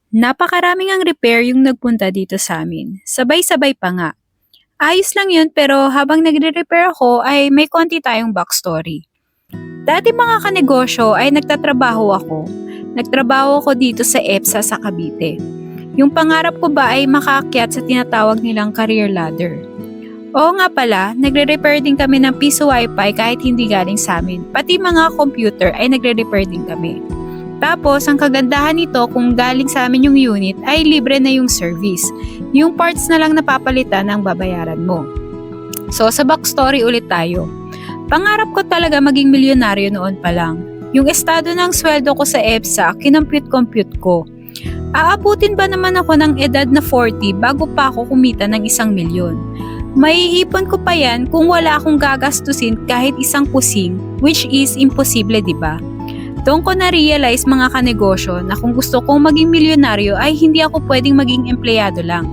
Napakaraming ang repair yung nagpunta dito sa amin. Sabay-sabay pa nga. Ayos lang yun pero habang nagre-repair ako ay may konti tayong backstory. Dati mga kanegosyo ay nagtatrabaho ako. Nagtrabaho ako dito sa EPSA sa Cavite. Yung pangarap ko ba ay makaakyat sa tinatawag nilang career ladder. Oo nga pala, nagre-repair din kami ng piso wifi kahit hindi galing sa amin. Pati mga computer ay nagre-repair din kami. Tapos, ang kagandahan nito kung galing sa amin yung unit ay libre na yung service. Yung parts na lang napapalitan ang babayaran mo. So, sa backstory ulit tayo. Pangarap ko talaga maging milyonaryo noon pa lang. Yung estado ng sweldo ko sa EPSA, kinompute-compute ko. Aabutin ba naman ako ng edad na 40 bago pa ako kumita ng 1,000,000? Maiipon ko pa yan kung wala akong gagastusin kahit isang kusing, which is imposible, di ba? Doon ko na-realize mga kanegosyo na kung gusto kong maging milyonaryo ay hindi ako pwedeng maging empleyado lang.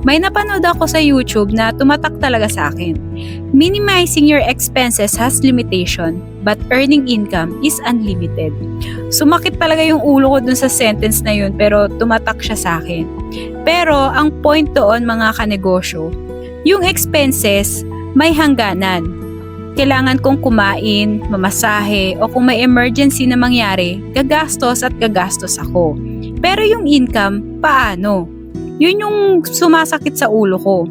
May napanood ako sa YouTube na tumatak talaga sa akin. Minimizing your expenses has limitation, but earning income is unlimited. Sumakit talaga yung ulo ko dun sa sentence na yun pero tumatak siya sa akin. Pero ang point doon mga kanegosyo, yung expenses may hangganan. Kailangan kong kumain, mamasahe, o kung may emergency na mangyari, gagastos at gagastos ako. Pero yung income, paano? Yun yung sumasakit sa ulo ko.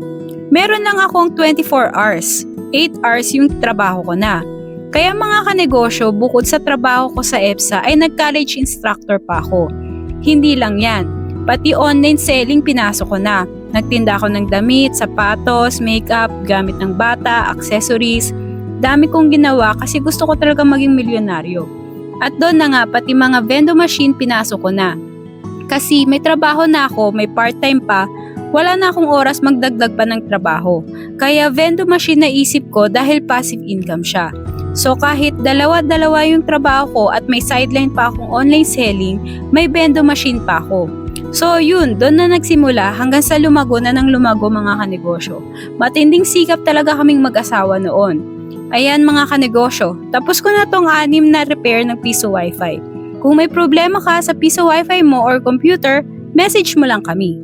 Meron lang akong 24 hours. 8 hours yung trabaho ko na. Kaya mga kanegosyo, bukod sa trabaho ko sa EPSA, ay nag-college instructor pa ako. Hindi lang yan. Pati online selling pinasok ko na. Nagtinda ako ng damit, sapatos, makeup, gamit ng bata, accessories. Dami kong ginawa kasi gusto ko talaga maging milyonaryo. At doon na nga pati mga vending machine pinasok ko na. Kasi may trabaho na ako, may part-time pa, wala na akong oras magdagdag pa ng trabaho. Kaya vending machine na isip ko dahil passive income siya. So kahit dalawa-dalawa yung trabaho ko at may sideline pa akong online selling, may vending machine pa ako. So yun, doon na nagsimula hanggang sa lumago na ng lumago mga kanegosyo. Matinding sikap talaga kaming mag-asawa noon. Ayan mga kanegosyo, tapos ko na tong 6 na repair ng piso wifi. Kung may problema ka sa piso wifi mo or computer, message mo lang kami.